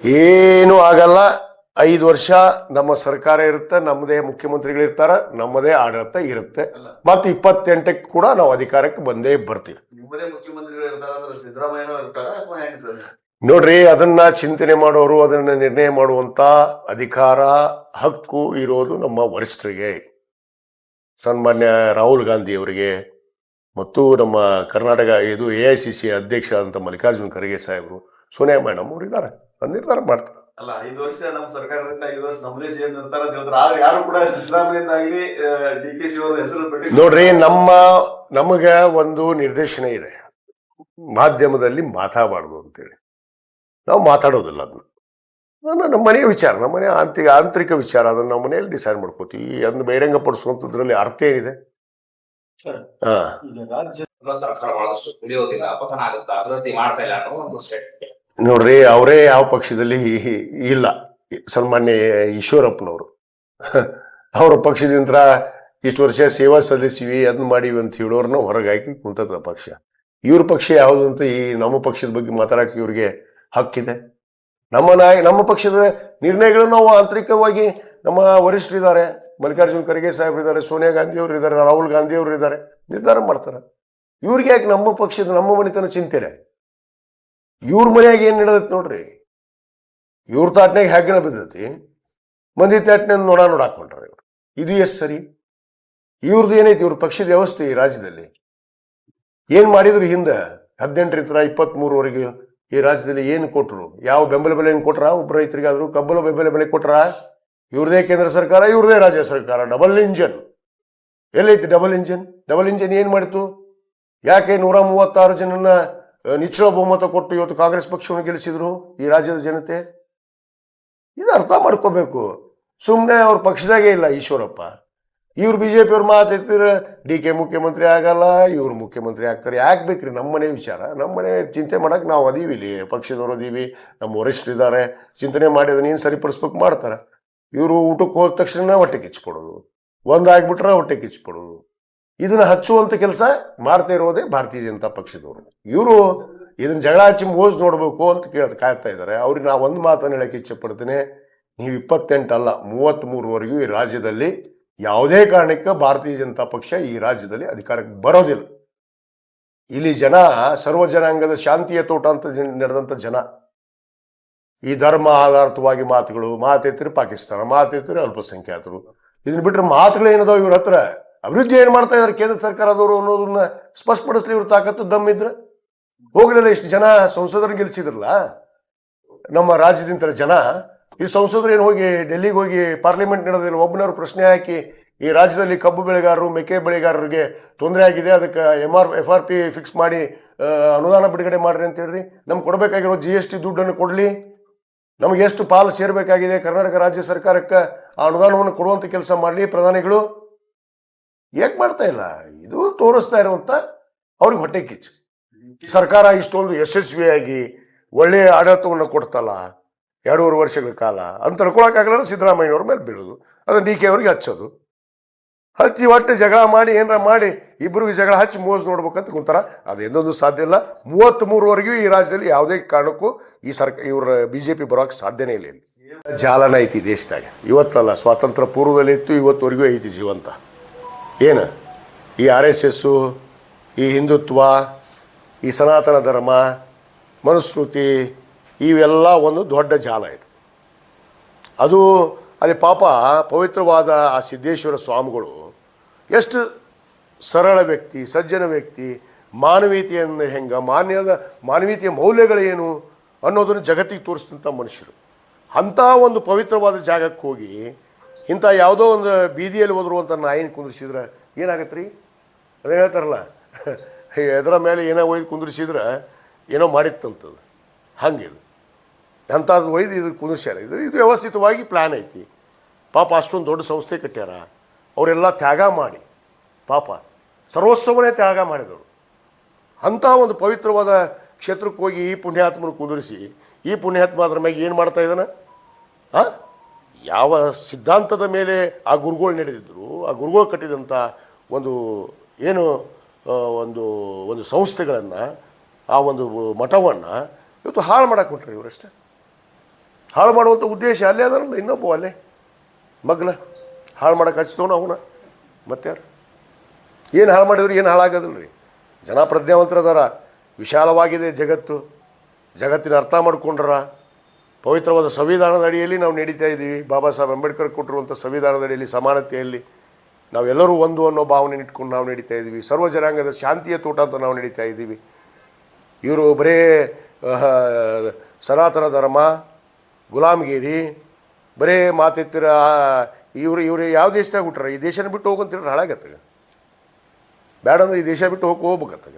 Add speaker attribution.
Speaker 1: ಏನೂ ಆಗಲ್ಲ. 5 ವರ್ಷ ನಮ್ಮ ಸರ್ಕಾರ ಇರುತ್ತೆ, ನಮ್ಮದೇ ಮುಖ್ಯಮಂತ್ರಿಗಳಿರ್ತಾರ, ನಮ್ಮದೇ ಆಡಳಿತ ಇರುತ್ತೆ. ಮತ್ತು 28ಕ್ಕೆ ಕೂಡ ನಾವು ಅಧಿಕಾರಕ್ಕೆ ಬಂದೇ ಬರ್ತೀವಿ. ನೋಡ್ರಿ, ಅದನ್ನ ಚಿಂತನೆ ಮಾಡೋರು, ಅದನ್ನ ನಿರ್ಣಯ ಮಾಡುವಂತ ಅಧಿಕಾರ ಹಕ್ಕು ಇರೋದು ನಮ್ಮ ವರಿಷ್ಠರಿಗೆ, ಸನ್ಮಾನ್ಯ ರಾಹುಲ್ ಗಾಂಧಿ ಅವರಿಗೆ ಮತ್ತು ನಮ್ಮ ಕರ್ನಾಟಕ ಇದು AICC ಅಧ್ಯಕ್ಷ ಆದಂತ ಮಲ್ಲಿಕಾರ್ಜುನ್ ಖರ್ಗೆ ಸಾಹೇಬರು, ಸೋನಿಯಾ ಮೇಡಮ್ ಅವರು ಇದ್ದಾರೆ, ನಿರ್ಧಾರ ಮಾಡ್ತಾರೆ.
Speaker 2: ಅಲ್ಲ 5 ವರ್ಷ ನಮ್ಮ ಸರ್ಕಾರದಿಂದ 5 ವರ್ಷ ನಮ್ಮದೇ ಸಿಎಂ ಇರ್ತಾರ ಅಂತ ಹೇಳಿದ್ರೆ ಆದ್ರೆ ಯಾರು ಕೂಡ ಸಿದ್ದರಾಮಯ್ಯನಾಗ್ಲಿ DKಶಿ ಅವರ ಹೆಸರು
Speaker 1: ನೋಡ್ರಿ, ನಮಗ ಒಂದು ನಿರ್ದೇಶನ ಇದೆ, ಮಾಧ್ಯಮದಲ್ಲಿ ಮಾತಾಡಬಾರ್ದು ಅಂತೇಳಿ. ನಾವು ಮಾತಾಡೋದಿಲ್ಲ. ಅದನ್ನ ನಮ್ಮ ಮನೆಯ ವಿಚಾರ, ನಮ್ಮ ಮನೆ ಆಂತರಿಕ ವಿಚಾರ, ಅದನ್ನ ನಮ್ಮ ಮನೆಯಲ್ಲಿ ಡಿಸೈಡ್ ಮಾಡ್ಕೋತೀವಿ. ಅದನ್ನ ಬಹಿರಂಗ ಪಡಿಸುವಂತದ್ರಲ್ಲಿ ಅರ್ಥ ಏನಿದೆ? ನೋಡ್ರಿ, ಅವರೇ ಯಾವ ಪಕ್ಷದಲ್ಲಿ ಇಲ್ಲ. ಸನ್ಮಾನ್ಯ ಈಶ್ವರಪ್ಪನವರು ಅವ್ರ ಪಕ್ಷದಿಂದ ಇಷ್ಟು ವರ್ಷ ಸೇವಾ ಸಲ್ಲಿಸಿವಿ, ಅದನ್ನ ಮಾಡಿವಿ ಅಂತ ಹೇಳೋರ್ನ ಹೊರಗೆ ಹಾಕಿ ಕುಂತದ ಪಕ್ಷ. ಇವ್ರ ಪಕ್ಷ ಯಾವುದು ಅಂತ ಈ ನಮ್ಮ ಪಕ್ಷದ ಬಗ್ಗೆ ಮಾತಾಡಕ್ಕೆ ಇವ್ರಿಗೆ ಹಕ್ಕಿದೆ? ನಮ್ಮ ಪಕ್ಷದ ನಿರ್ಣಯಗಳು ನಾವು ಆಂತರಿಕವಾಗಿ ನಮ್ಮ ವರಿಷ್ಠರಿದ್ದಾರೆ, ಮಲ್ಲಿಕಾರ್ಜುನ್ ಖರ್ಗೆ ಸಾಹೇಬ್ರಿದ್ದಾರೆ, ಸೋನಿಯಾ ಗಾಂಧಿ ಅವರು ಇದ್ದಾರೆ, ರಾಹುಲ್ ಗಾಂಧಿ ಅವರು ಇದ್ದಾರೆ, ನಿರ್ಧಾರ ಮಾಡ್ತಾರೆ. ಇವ್ರಿಗೆ ಯಾಕೆ ನಮ್ಮ ಪಕ್ಷದ ನಮ್ಮ ಮನೆತನ ಚಿಂತೆನೆ? ಇವ್ರ ಮನೆಯಾಗ ಏನ್ ನಡೆದೈತಿ ನೋಡ್ರಿ, ಇವ್ರ ತಾಟ್ನಾಗ ಹ್ಯಾಗನ ಬಿದ್ದೈತಿ, ಮಂದಿ ತಾಟ್ನ ನೋಡಾಕೊಂಡ್ರ ಇವ್ರು. ಇದು ಎಷ್ಟು ಸರಿ? ಇವ್ರದ್ದು ಏನೈತಿ, ಇವ್ರ ಪಕ್ಷದ ವ್ಯವಸ್ಥೆ ಈ ರಾಜ್ಯದಲ್ಲಿ ಏನ್ ಮಾಡಿದ್ರು? ಹಿಂದೆ 18ರಿಂದ 23ವರೆಗೆ ಈ ರಾಜ್ಯದಲ್ಲಿ ಏನು ಕೊಟ್ರು? ಯಾವ ಬೆಂಬಲ ಬೆಲೆ ಕೊಟ್ರ? ಒಬ್ಬ ರೈತರಿಗಾದ್ರು ಕಬ್ಬಲ ಬೆಂಬಲ ಬೆಲೆ ಕೊಟ್ರ? ಇವ್ರದೇ ಕೇಂದ್ರ ಸರ್ಕಾರ, ಇವ್ರದೇ ರಾಜ್ಯ ಸರ್ಕಾರ, ಡಬಲ್ ಇಂಜನ್. ಎಲ್ಲೈತಿ ಡಬಲ್ ಇಂಜನ್? ಡಬಲ್ ಇಂಜನ್ ಏನ್ ಮಾಡಿತು? ಯಾಕೆ 136 ಜನನ್ನ ನಿಶ್ಚಲ ಬಹುಮತ ಕೊಟ್ಟು ಇವತ್ತು ಕಾಂಗ್ರೆಸ್ ಪಕ್ಷವನ್ನು ಗೆಲ್ಲಿಸಿದ್ರು ಈ ರಾಜ್ಯದ ಜನತೆ? ಇದು ಅರ್ಥ ಮಾಡ್ಕೋಬೇಕು. ಸುಮ್ಮನೆ ಅವ್ರ ಪಕ್ಷದಾಗೆ ಇಲ್ಲ ಈಶ್ವರಪ್ಪ. ಇವ್ರು BJP ಅವ್ರ ಮಾತಾಡ್ತಿರ DK ಮುಖ್ಯಮಂತ್ರಿ ಆಗಲ್ಲ, ಇವ್ರು ಮುಖ್ಯಮಂತ್ರಿ ಆಗ್ತಾರೆ. ಯಾಕೆ ಬೇಕ್ರಿ? ನಮ್ಮನೆ ವಿಚಾರ, ನಮ್ಮನೆ ಚಿಂತೆ ಮಾಡಕ್ ನಾವು ಅದೀವಿ, ಇಲ್ಲಿ ಪಕ್ಷದವ್ರು ಅದೀವಿ, ನಮ್ಮ ವರಿಷ್ಠರಿದ್ದಾರೆ, ಚಿಂತನೆ ಮಾಡಿ ಅದನ್ನ ಏನು ಸರಿಪಡಿಸ್ಬೇಕು ಮಾಡ್ತಾರೆ. ಇವರು ಊಟಕ್ಕೆ ಹೋದ ತಕ್ಷಣ ಹೊಟ್ಟೆ ಕಿಚ್ಕೊಡೋದು, ಒಂದಾಗ್ಬಿಟ್ರೆ ಹೊಟ್ಟೆ ಕಿಚ್ಕೊಡೋದು, ಇದನ್ನ ಹಚ್ಚುವಂತ ಕೆಲಸ ಮಾಡ್ತಾ ಇರೋದೇ ಭಾರತೀಯ ಜನತಾ ಪಕ್ಷದವರು. ಇವರು ಇದನ್ನ ಜಗಳ ಹಚ್ಚಿ ಮೋಸ್ ನೋಡ್ಬೇಕು ಅಂತ ಕಾಯ್ತಾ ಇದ್ದಾರೆ. ಅವ್ರಿಗೆ ನಾ ಒಂದು ಮಾತನ್ನು ಹೇಳಕ್ಕೆ ಇಚ್ಛೆ ಪಡ್ತೇನೆ, ನೀವು 28 ಅಲ್ಲ 33ವರೆಗೂ ಈ ರಾಜ್ಯದಲ್ಲಿ ಯಾವುದೇ ಕಾರಣಕ್ಕೆ ಭಾರತೀಯ ಜನತಾ ಪಕ್ಷ ಈ ರಾಜ್ಯದಲ್ಲಿ ಅಧಿಕಾರಕ್ಕೆ ಬರೋದಿಲ್ಲ. ಇಲ್ಲಿ ಜನ ಸರ್ವ ಜನಾಂಗದ ಶಾಂತಿಯ ತೋಟ ಅಂತ ನಡೆದಂತ ಜನ. ಈ ಧರ್ಮ ಆಧಾರಿತವಾಗಿ ಮಾತೆತ್ತಿರಿ ಪಾಕಿಸ್ತಾನ, ಮಾತೆತ್ತಿರಿ ಅಲ್ಪಸಂಖ್ಯಾತರು, ಇದನ್ನ ಬಿಟ್ರೆ ಮಾತುಗಳೇನದಾವ ಇವ್ರ ಹತ್ರ? ಅಭಿವೃದ್ಧಿ ಏನ್ ಮಾಡ್ತಾ ಇದಾರೆ ಕೇಂದ್ರ ಸರ್ಕಾರದವರು ಅನ್ನೋದನ್ನ ಸ್ಪಷ್ಟಪಡಿಸ್ಲಿ. ಇವ್ರ ತಾಕತ್ತು ದಮ್ಮಿದ್ರೆ ಹೋಗ್ಲಿಲ್ಲ. ಇಷ್ಟು ಜನ ಸಂಸದರು ಗೆಲ್ಸಿದ್ರಲ್ಲ ನಮ್ಮ ರಾಜ್ಯದಿಂದ ಜನ, ಈ ಸಂಸದರು ಏನು ಹೋಗಿ ಡೆಲ್ಲಿಗೆ ಹೋಗಿ ಪಾರ್ಲಿಮೆಂಟ್ ನಡೆದಿಲ್ಲ, ಒಬ್ಬನವ್ರು ಪ್ರಶ್ನೆ ಹಾಕಿ ಈ ರಾಜ್ಯದಲ್ಲಿ ಕಬ್ಬು ಬೆಳೆಗಾರರು ಮೆಕ್ಕೆ ಬೆಳೆಗಾರರಿಗೆ ತೊಂದರೆ ಆಗಿದೆ, ಅದಕ್ಕೆ FRP ಫಿಕ್ಸ್ ಮಾಡಿ ಅನುದಾನ ಬಿಡುಗಡೆ ಮಾಡ್ರಿ ಅಂತ ಹೇಳ್ರಿ. ನಮ್ಗೆ ಕೊಡಬೇಕಾಗಿರೋ GST ದುಡ್ಡನ್ನು ಕೊಡ್ಲಿ, ನಮಗೆ ಎಷ್ಟು ಪಾಲು ಸೇರ್ಬೇಕಾಗಿದೆ ಕರ್ನಾಟಕ ರಾಜ್ಯ ಸರ್ಕಾರಕ್ಕೆ ಆ ಅನುದಾನವನ್ನು ಕೊಡುವಂತ ಕೆಲಸ ಮಾಡಲಿ ಪ್ರಧಾನಿಗಳು. ಯಾಕೆ ಮಾಡ್ತಾ ಇಲ್ಲ? ಇದು ತೋರಿಸ್ತಾ ಇರುವಂತ ಅವ್ರಿಗೆ ಹೊಟ್ಟೆ ಕಿಚ್ಚು. ಸರ್ಕಾರ ಇಷ್ಟೊಂದು ಯಶಸ್ವಿಯಾಗಿ ಒಳ್ಳೆಯ ಆಡಳಿತವನ್ನು ಕೊಡ್ತಲ್ಲ 2.5 ವರ್ಷಗಳ ಕಾಲ ಅಂತ ತಿಳ್ಕೊಳಕ್ಕಾಗಲ್ಲ. ಸಿದ್ದರಾಮಯ್ಯವ್ರ ಮೇಲೆ ಬೀಳೋದು, ಅದನ್ನ DK ಅವ್ರಿಗೆ ಹಚ್ಚೋದು, ಹಚ್ಚಿ ಒಟ್ಟು ಜಗಳ ಮಾಡಿ ಏನಾರ ಮಾಡಿ ಇಬ್ಬರಿಗೂ ಜಗಳ ಹಚ್ಚಿ ಮೋಸ ನೋಡ್ಬೇಕಂತ ಕುಂತಾರ. ಅದೆಂದೊಂದು ಸಾಧ್ಯ ಇಲ್ಲ. 33ವರೆಗೂ ಈ ರಾಜ್ಯದಲ್ಲಿ ಯಾವುದೇ ಕಾರಣಕ್ಕೂ ಇವ್ರ BJP ಬರೋಕೆ ಸಾಧ್ಯನೇ ಇಲ್ಲ. ಜಾಲನ ಐತಿ ದೇಶದಾಗ, ಇವತ್ತಲ್ಲ ಸ್ವಾತಂತ್ರ್ಯ ಪೂರ್ವದಲ್ಲಿ ಇತ್ತು, ಇವತ್ತುವರೆಗೂ ಐತಿ ಜೀವಂತ. ಏನು ಈ RSS, ಈ ಹಿಂದುತ್ವ, ಈ ಸನಾತನ ಧರ್ಮ, ಮನುಸ್ಮೃತಿ, ಇವೆಲ್ಲ ಒಂದು ದೊಡ್ಡ ಜಾಲ ಇದೆ. ಅದೇ ಪಾಪ ಪವಿತ್ರವಾದ ಆ ಸಿದ್ದೇಶ್ವರ ಸ್ವಾಮಿಗಳು ಎಷ್ಟು ಸರಳ ವ್ಯಕ್ತಿ, ಸಜ್ಜನ ವ್ಯಕ್ತಿ, ಮಾನವೀಯತೆಯನ್ನು ಹೆಂಗೆ, ಮಾನವೀಯತೆಯ ಮೌಲ್ಯಗಳೇನು ಅನ್ನೋದನ್ನು ಜಗತ್ತಿಗೆ ತೋರಿಸಿದಂಥ ಮನುಷ್ಯರು. ಅಂಥ ಒಂದು ಪವಿತ್ರವಾದ ಜಾಗಕ್ಕೆ ಹೋಗಿ ಇಂಥ ಯಾವುದೋ ಒಂದು ಬೀದಿಯಲ್ಲಿ ಹೋದ್ರುವಂಥ ನಾಯಿನ ಕುಂದ್ರಿಸಿದ್ರೆ ಏನಾಗತ್ತೆ ರೀ? ಅದೇನು ಹೇಳ್ತಾರಲ್ಲ, ಎದರ ಮೇಲೆ ಏನೋ ಒಯ್ದು ಕುಂದ್ರಿಸಿದ್ರೆ ಏನೋ ಮಾಡಿತ್ತಂತದ್ದು. ಹಂಗಿದು ಅಂಥದ್ದು ಒಯ್ದು ಇದು ಕುಂದ್ರಿಸ್ಯಾರ. ಇದು ವ್ಯವಸ್ಥಿತವಾಗಿ ಪ್ಲ್ಯಾನ್ ಐತಿ. ಪಾಪ ಅಷ್ಟೊಂದು ದೊಡ್ಡ ಸಂಸ್ಥೆ ಕಟ್ಟ್ಯಾರ, ಅವರೆಲ್ಲ ತ್ಯಾಗ ಮಾಡಿ, ಪಾಪ ಸರ್ವಸ್ವವನ್ನೇ ತ್ಯಾಗ ಮಾಡಿದವರು. ಅಂಥ ಒಂದು ಪವಿತ್ರವಾದ ಕ್ಷೇತ್ರಕ್ಕೆ ಹೋಗಿ ಈ ಪುಣ್ಯಾತ್ಮನ ಕುಂದಿರಿಸಿ, ಈ ಪುಣ್ಯಾತ್ಮ ಅದ್ರ ಮ್ಯಾಗೆ ಏನು ಮಾಡ್ತಾ ಇದ್ದಾನೆ? ಯಾವ ಸಿದ್ಧಾಂತದ ಮೇಲೆ ಆ ಗುರುಗಳು ನಡೆದಿದ್ದರು, ಆ ಗುರುಗಳು ಕಟ್ಟಿದಂಥ ಒಂದು ಏನು ಒಂದು ಸಂಸ್ಥೆಗಳನ್ನು, ಆ ಒಂದು ಮಠವನ್ನು ಇವತ್ತು ಹಾಳು ಮಾಡಕ್ಕೆ ಹೊಂಟ್ರಿ ಇವರಷ್ಟೇ. ಹಾಳು ಮಾಡುವಂಥ ಉದ್ದೇಶ ಅಲ್ಲೇ ಅದರಲ್ಲ ಇನ್ನೊಬ್ಬ ಅಲ್ಲೇ ಮಗ್ಲ ಹಾಳು ಮಾಡೋಕೆ ಹಚ್ತವನು ಅವನ ಮತ್ತಾರು ಏನು ಹಾಳು ಮಾಡಿದ್ರು ಏನು ಹಾಳಾಗೋದಿಲ್ಲ ರೀ. ಜನ ಪ್ರಜ್ಞಾವಂತರದಾರ, ವಿಶಾಲವಾಗಿದೆ ಜಗತ್ತು, ಜಗತ್ತಿನ ಅರ್ಥ ಮಾಡ್ಕೊಂಡ್ರ ಪವಿತ್ರವಾದ ಸಂವಿಧಾನದ ಅಡಿಯಲ್ಲಿ ನಾವು ನಡೀತಾ ಇದ್ದೀವಿ. ಬಾಬಾ ಸಾಹೇಬ್ ಅಂಬೇಡ್ಕರ್ ಕೊಟ್ಟಿರುವಂಥ ಸಂವಿಧಾನದ ಅಡಿಯಲ್ಲಿ ಸಮಾನತೆಯಲ್ಲಿ ನಾವೆಲ್ಲರೂ ಒಂದು ಅನ್ನೋ ಭಾವನೆ ಇಟ್ಕೊಂಡು ನಾವು ನಡೀತಾ ಇದ್ದೀವಿ. ಸರ್ವ ಜನಾಂಗದ ಶಾಂತಿಯ ತೋಟ ಅಂತ ನಾವು ನಡೀತಾ ಇದ್ದೀವಿ. ಇವರು ಬರೇ ಸನಾತನ ಧರ್ಮ, ಗುಲಾಮಗಿರಿ, ಬರೇ ಮಾತೆತ್ತಿರ ಇವರು ಯಾವ ದೇಶದಾಗ ಹುಟ್ಟಾರ? ಈ ದೇಶನ ಬಿಟ್ಟು ಹೋಗಂತಿರ ಹಾಳಾಗತ್ತಾಗ. ಬೇಡ ಅಂದ್ರೆ ಈ ದೇಶ ಬಿಟ್ಟು ಹೋಗ್ಬೇಕತ್ತಾಗ.